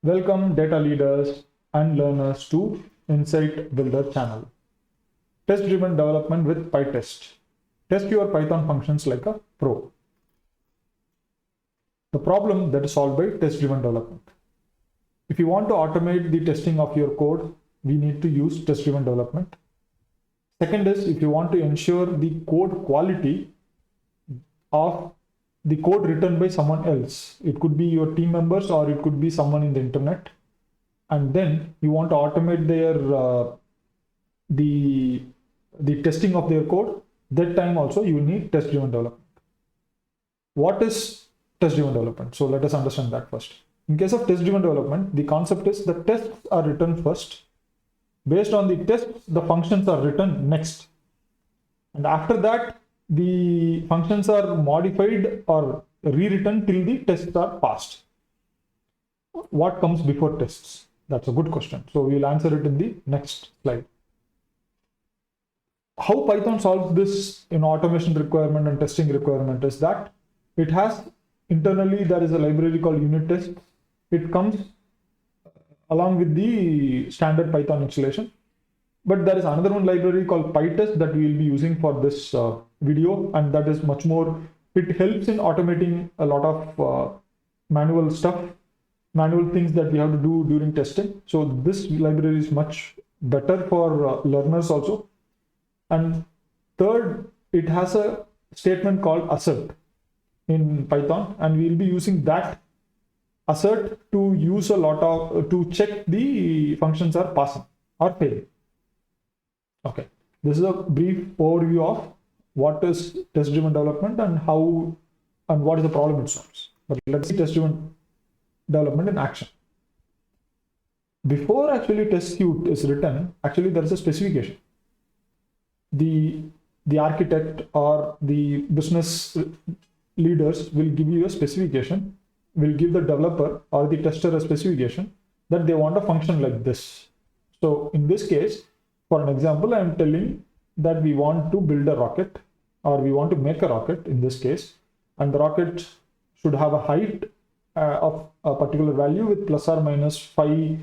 Welcome data leaders and learners to Insight Builder channel. Test-driven development with Pytest. Test your Python functions like a pro. The problem that is solved by test-driven development. If you want to automate the testing of your code, we need to use test-driven development. Second is, if you want to ensure the code quality of the code written by someone else, it could be your team members or it could be someone in the internet, and then you want to automate their the testing of their code, that time also you need test-driven development. What is test-driven development? So let us understand that first. In case of test-driven development, the concept is the tests are written first. Based on the tests, the functions are written next. And after that, the functions are modified or rewritten till the tests are passed. What comes before tests? That's a good question. So we'll answer it in the next slide. How Python solves this in automation requirement and testing requirement is that it has internally, there is a library called unit test. It comes along with the standard Python installation. But there is another one library called Pytest that we will be using for this video, and that is much more, it helps in automating a lot of manual things that we have to do during testing. So this library is much better for learners also. And third, it has a statement called assert in Python, and we will be using that assert to use a lot of, to check the functions are passing or failing. Okay, this is a brief overview of what is test-driven development and how and what is the problem it solves. But let's see test-driven development in action. Before actually test suite is written, actually there is a specification. The architect or the business leaders will give you a specification, will give the developer or the tester a specification that they want a function like this. So in this case, for an example, I am telling that we want to build a rocket, or we want to make a rocket in this case, and the rocket should have a height of a particular value with plus or minus 5,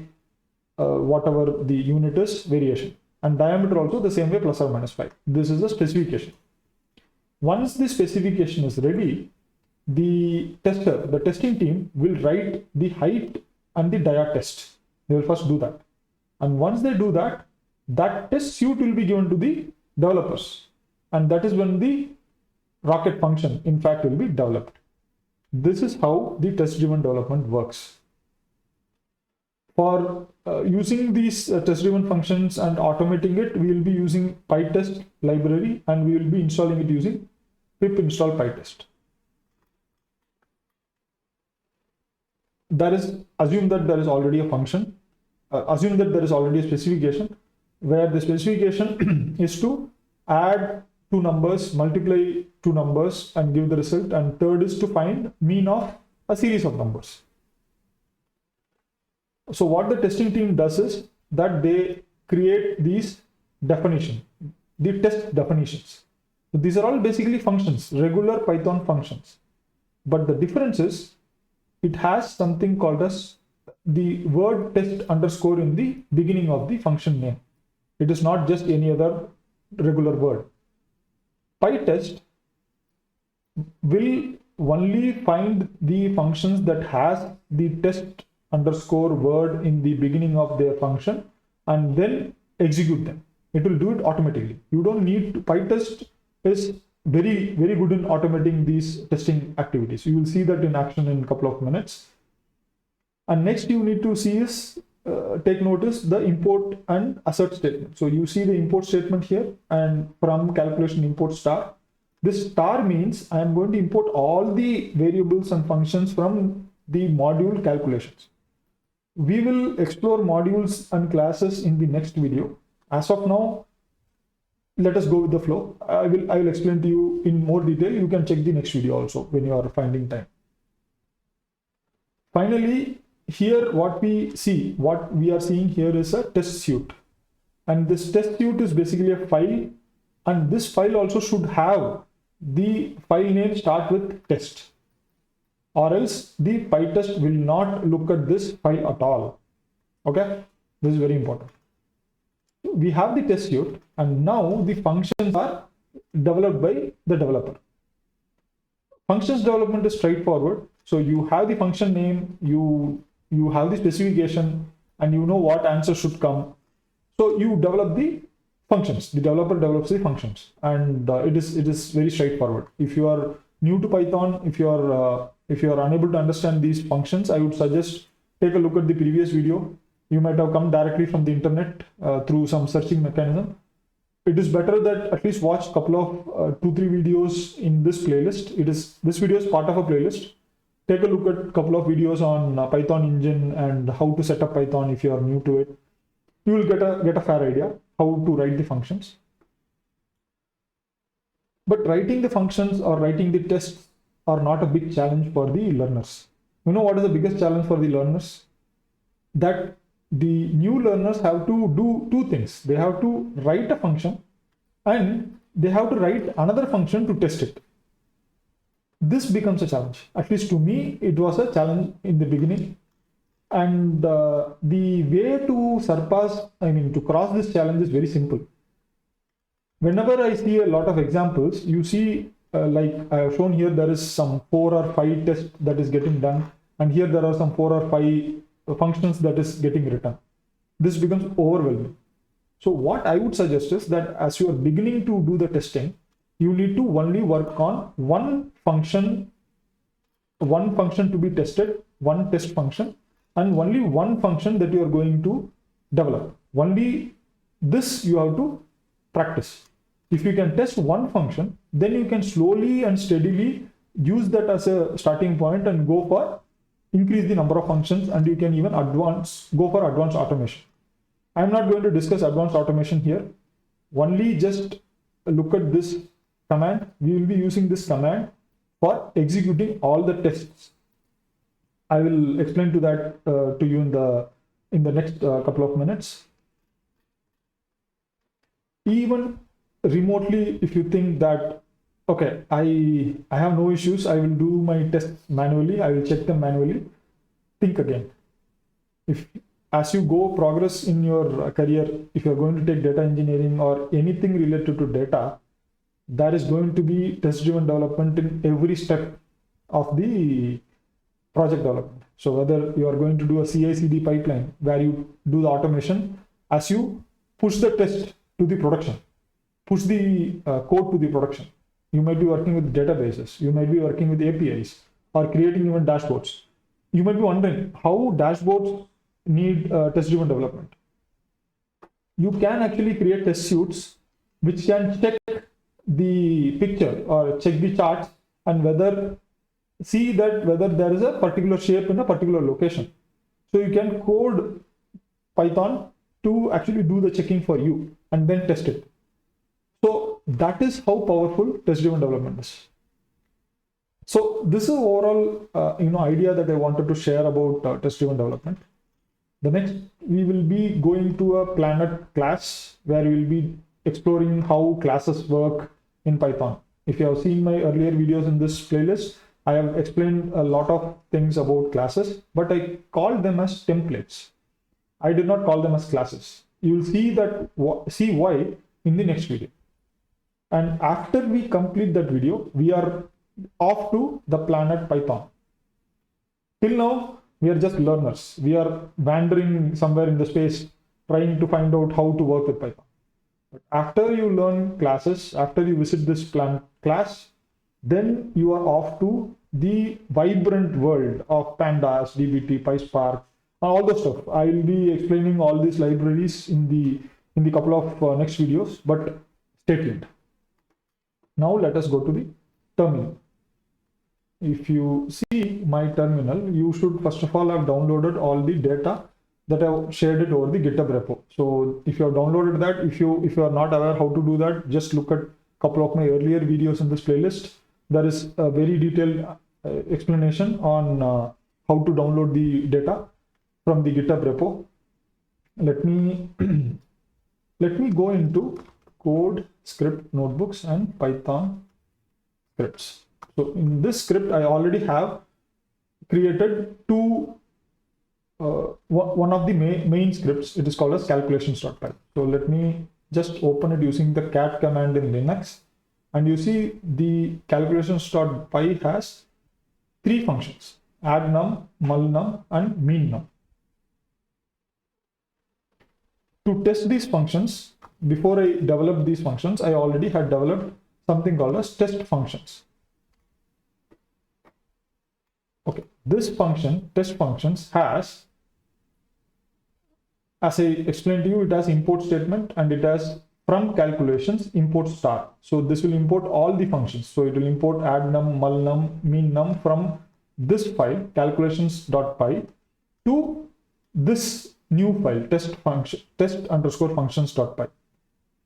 whatever the unit is, variation, and diameter also the same way, plus or minus 5. This is the specification. Once the specification is ready, the testing team will write the height and the dia test. They will first do that. And once they do that, that test suite will be given to the developers. And that is when the rocket function, in fact, will be developed. This is how the test-driven development works. For using these test-driven functions and automating it, we will be using Pytest library, and we will be installing it using pip install Pytest. Assume that there is already a function, assume that there is already a specification, where the specification is to add two numbers, multiply two numbers and give the result, and third is to find mean of a series of numbers. So what the testing team does is that they create these definitions, the test definitions. So these are all basically functions, regular Python functions. But the difference is it has something called as the word test underscore in the beginning of the function name. It is not just any other regular word. Pytest will only find the functions that has the test underscore word in the beginning of their function and then execute them. It will do it automatically. You don't need to. Pytest is very, very good in automating these testing activities. You will see that in action in a couple of minutes. And next you need to see is take notice the import and assert statement. So you see the import statement here, and from calculation import star. This star means I am going to import all the variables and functions from the module calculations. We will explore modules and classes in the next video. As of now, let us go with the flow. I will explain to you in more detail. You can check the next video also when you are finding time. Finally, here what we are seeing here is a test suite, and this test suite is basically a file, and this file also should have the file name start with test. or else the Pytest will not look at this file at all. Okay, this is very important. We have the test suite, and now the functions are developed by the developer. Functions development is straightforward. So you have the function name, you have the specification, and you know what answer should come. So you develop the functions. The developer develops the functions, and it is very straightforward. If you are new to Python, if you are unable to understand these functions, I would suggest take a look at the previous video. You might have come directly from the internet through some searching mechanism. It is better that at least watch a couple of 2-3 videos in this playlist. This video is part of a playlist. Take a look at a couple of videos on Python engine and how to set up Python if you are new to it. You will get a fair idea how to write the functions. But writing the functions or writing the tests are not a big challenge for the learners. You know what is the biggest challenge for the learners? That the new learners have to do two things. They have to write a function and they have to write another function to test it. This becomes a challenge. At least to me, it was a challenge in the beginning. And the way to cross this challenge is very simple. Whenever I see a lot of examples, you see, like I have shown here, there is some 4 or 5 tests that is getting done. And here there are some 4 or 5 functions that is getting written. This becomes overwhelming. So what I would suggest is that as you are beginning to do the testing, you need to only work on one function to be tested, one test function, and only one function that you are going to develop. Only this you have to practice. If you can test one function, then you can slowly and steadily use that as a starting point and go for increase the number of functions, and you can even go for advanced automation. I'm not going to discuss advanced automation here. Only just look at this command. We will be using this command for executing all the tests. I will explain to that to you in the next couple of minutes. Even remotely, if you think that okay, I have no issues, I will do my tests manually, I will check them manually, think again. If as you go progress in your career, if you're going to take data engineering or anything related to data, there is going to be test-driven development in every step of the project development. So whether you are going to do a CI/CD pipeline where you do the automation, as you push the test to the production, push the code to the production, you might be working with databases, you might be working with APIs, or creating even dashboards. You might be wondering how dashboards need test-driven development. You can actually create test suites which can check the picture or check the charts and whether there is a particular shape in a particular location. So you can code Python to actually do the checking for you and then test it. So that is how powerful test-driven development is. So this is overall idea that I wanted to share about test-driven development. The next, we will be going to a Planet class where we will be exploring how classes work in Python. If you have seen my earlier videos in this playlist, I have explained a lot of things about classes, but I called them as templates. I did not call them as classes. You will see why in the next video. And after we complete that video, we are off to the Planet Python. Till now, we are just learners. We are wandering somewhere in the space, trying to find out how to work with Python. But after you learn classes, after you visit this Planet class, then you are off to the vibrant world of Pandas, DBT, PySpark, all the stuff. I will be explaining all these libraries in the couple of next videos, but stay tuned. Now let us go to the terminal. If you see my terminal, you should first of all have downloaded all the data that I've shared it over the GitHub repo. So if you have downloaded that, if you are not aware how to do that, just look at a couple of my earlier videos in this playlist. There is a very detailed explanation on how to download the data from the GitHub repo. Let me go into code, script, notebooks, and Python scripts. So in this script, I already have created two, one of the main scripts. It is called as calculations.py. So let me just open it using the cat command in Linux. And you see the calculations.py has three functions: add num, mul num, and mean num. To test these functions, before I developed these functions, I already had developed something called as test functions. Okay, this function, test functions, has, as I explained to you, it has import statement and it has from calculations import star. So this will import all the functions. So it will import add num, mul num, mean num from this file calculations.py to this new file test_functions.py,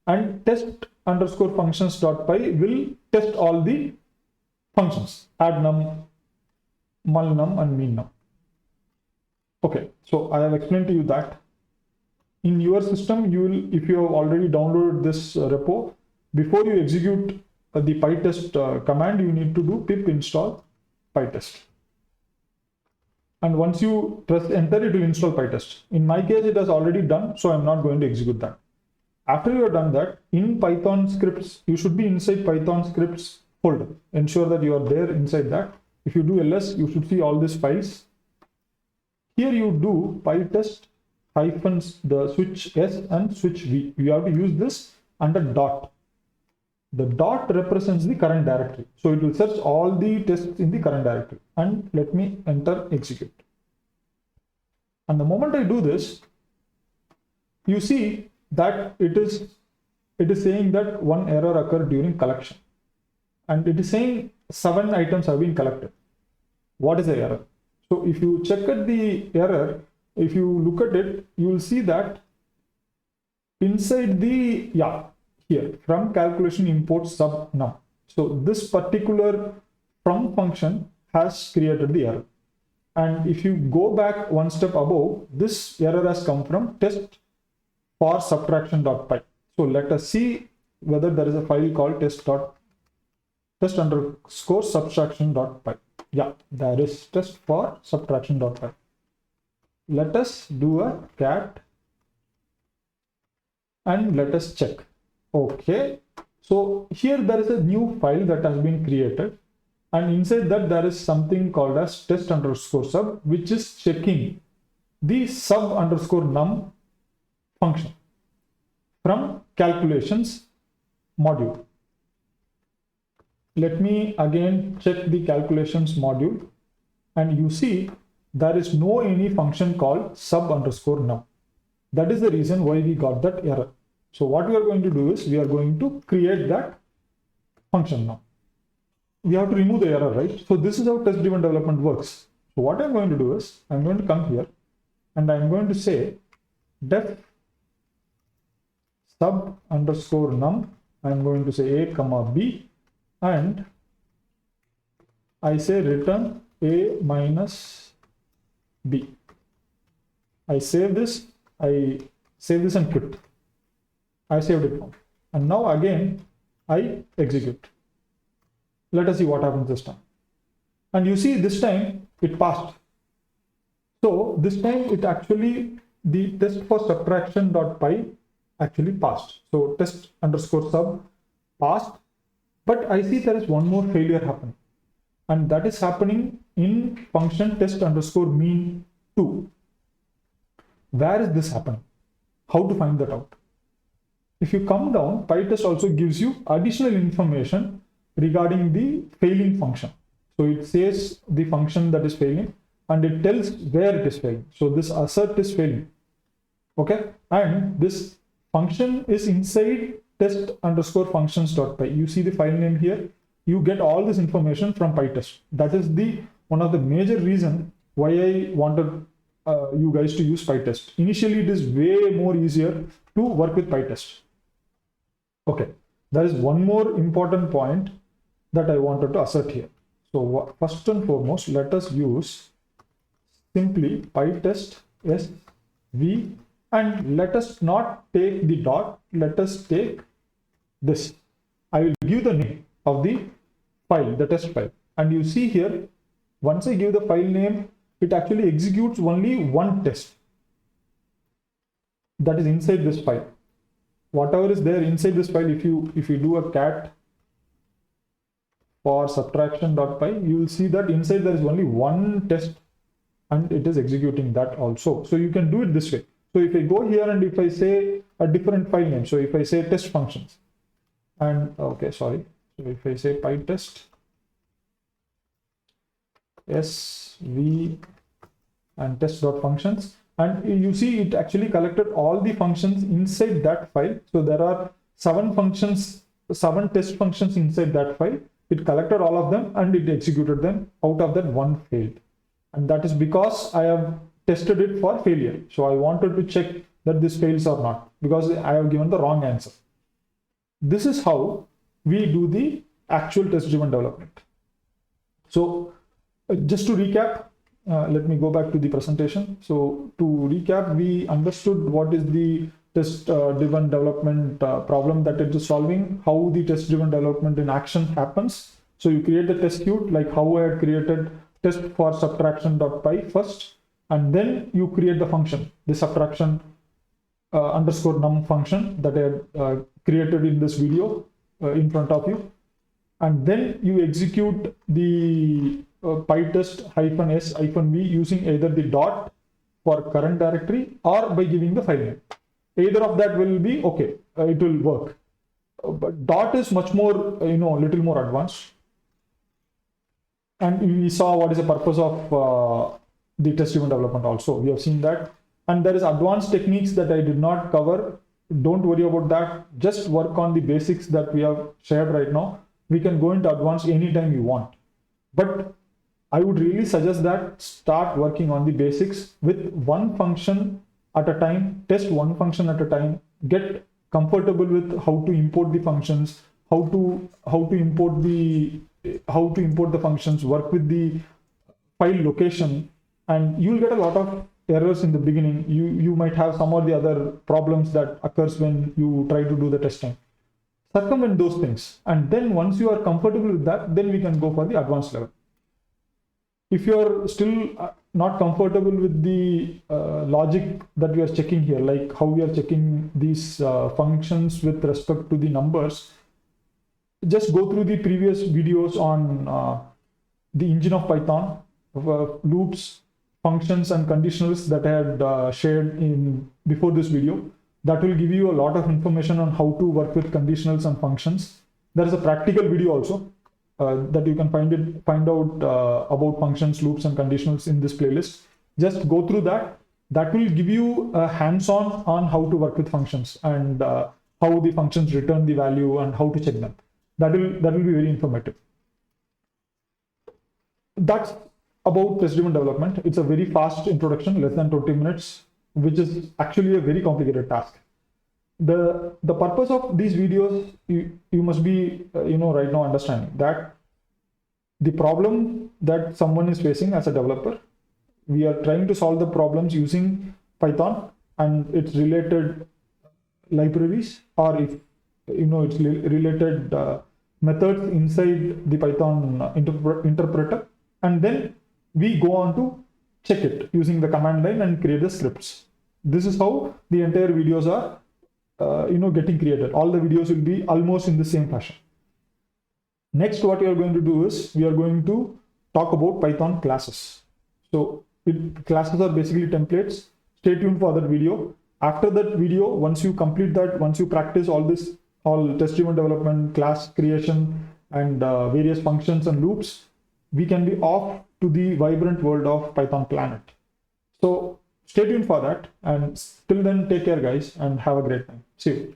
and test_functions.py will test all the functions: add num, mul num, and mean num. Okay, so I have explained to you that in your system, you will, if you have already downloaded this repo, before you execute the pytest command, you need to do pip install pytest. And once you press enter, it will install pytest. In my case, it has already done, so I'm not going to execute that. After you have done that, in Python scripts, you should be inside Python scripts folder. Ensure that you are there inside that. If you do ls, you should see all these files. Here you do pytest hyphens the switch s and switch v. You have to use this under dot. The dot represents the current directory. So it will search all the tests in the current directory. And let me enter execute. And the moment I do this, you see that it is saying that one error occurred during collection. And it is saying 7 items have been collected. What is the error? So if you check at the error, if you look at it, you will see that inside the, here, from calculation import sub num. So this particular from function has created the error. And if you go back one step above, this error has come from test for subtraction.py. So let us see whether there is a file called test_subtraction.py. Yeah, there is test for subtraction.py. Let us do a cat and let us check. Okay, so here there is a new file that has been created, and inside that there is something called as test_sub, which is checking the sub_num function from calculations module. Let me again check the calculations module, and you see there is no any function called sub_num. That is the reason why we got that error. So what we are going to do is we are going to create that function now. We have to remove the error, right? So this is how test-driven development works. So what I'm going to do is I'm going to come here and I'm going to say def sub_num. I'm going to say a comma b, and I say return a minus b. I save this and quit. I saved it now. And now again, I execute. Let us see what happens this time. And you see this time it passed. So this time it actually, the test for subtraction.py actually passed. So test_sub passed. But I see there is one more failure happening. And that is happening in function test_mean2. Where is this happening? How to find that out? If you come down, pytest also gives you additional information regarding the failing function. So it says the function that is failing and it tells where it is failing. So this assert is failing. Okay. And this function is inside test_functions.py. You see the file name here. You get all this information from pytest. That is the one of the major reason why I wanted you guys to use pytest. Initially, it is way more easier to work with pytest. Okay, there is one more important point that I wanted to assert here. So first and foremost, let us use simply pytest sv, and let us not take the dot, let us take this. I will give the name of the file, the test file, and you see here Once I give the file name, it actually executes only one test that is inside this file. Whatever is there inside this file, if you do a cat for subtraction.py, you will see that inside there is only one test and it is executing that also. So you can do it this way. So if I go here and if I say a different file name, so if I say test functions and so if I say Pytest SV and test.functions, and you see it actually collected all the functions inside that file. So there are 7 test functions inside that file. It collected all of them and it executed them. Out of that, one failed, and that is because I have tested it for failure. So I wanted to check that this fails or not, because I have given the wrong answer. This is how we do the actual test-driven development. So just to recap, let me go back to the presentation. So to recap, we understood what is the test-driven development problem that it is solving, how the test-driven development in action happens. So you create the test suite, like how I had created test for subtraction.py first, and then you create the function, the subtraction underscore num function that I had created in this video in front of you. And then you execute the pytest-s-v using either the dot for current directory or by giving the file name. Either of that will be okay, it will work. But dot is much more, little more advanced. And we saw what is the purpose of the test-driven development also. We have seen that. And there is advanced techniques that I did not cover. Don't worry about that. Just work on the basics that we have shared right now. We can go into advanced anytime you want. But I would really suggest that start working on the basics with one function at a time, test one function at a time, get comfortable with how to import the functions, how to import the functions, work with the file location, and you'll get a lot of errors in the beginning. You might have some or the other problems that occurs when you try to do the testing. Circumvent those things, and then once you are comfortable with that, then we can go for the advanced level. If you are still not comfortable with the logic that we are checking here, like how we are checking these functions with respect to the numbers, just go through the previous videos on the engine of Python, loops, functions, and conditionals that I had shared in before this video. That will give you a lot of information on how to work with conditionals and functions. There is a practical video also that you can find out about functions, loops, and conditionals in this playlist. Just go through that. That will give you a hands-on on how to work with functions and how the functions return the value and how to check them. That will be very informative. That's about test-driven development. It's a very fast introduction, less than 20 minutes, which is actually a very complicated task. The purpose of these videos, you must be right now understanding that the problem that someone is facing as a developer, we are trying to solve the problems using Python and its related libraries, or if it's related methods inside the Python interpreter, and then we go on to check it using the command line and create the scripts. This is how the entire videos are getting created. All the videos will be almost in the same fashion. Next, what we are going to do is we are going to talk about Python classes. So classes are basically templates. Stay tuned for that video. After that video, once you complete that, once you practice all test-driven development, class creation, and various functions and loops, we can be off to the vibrant world of Python Planet. So stay tuned for that, and till then, take care guys and have a great time. See you.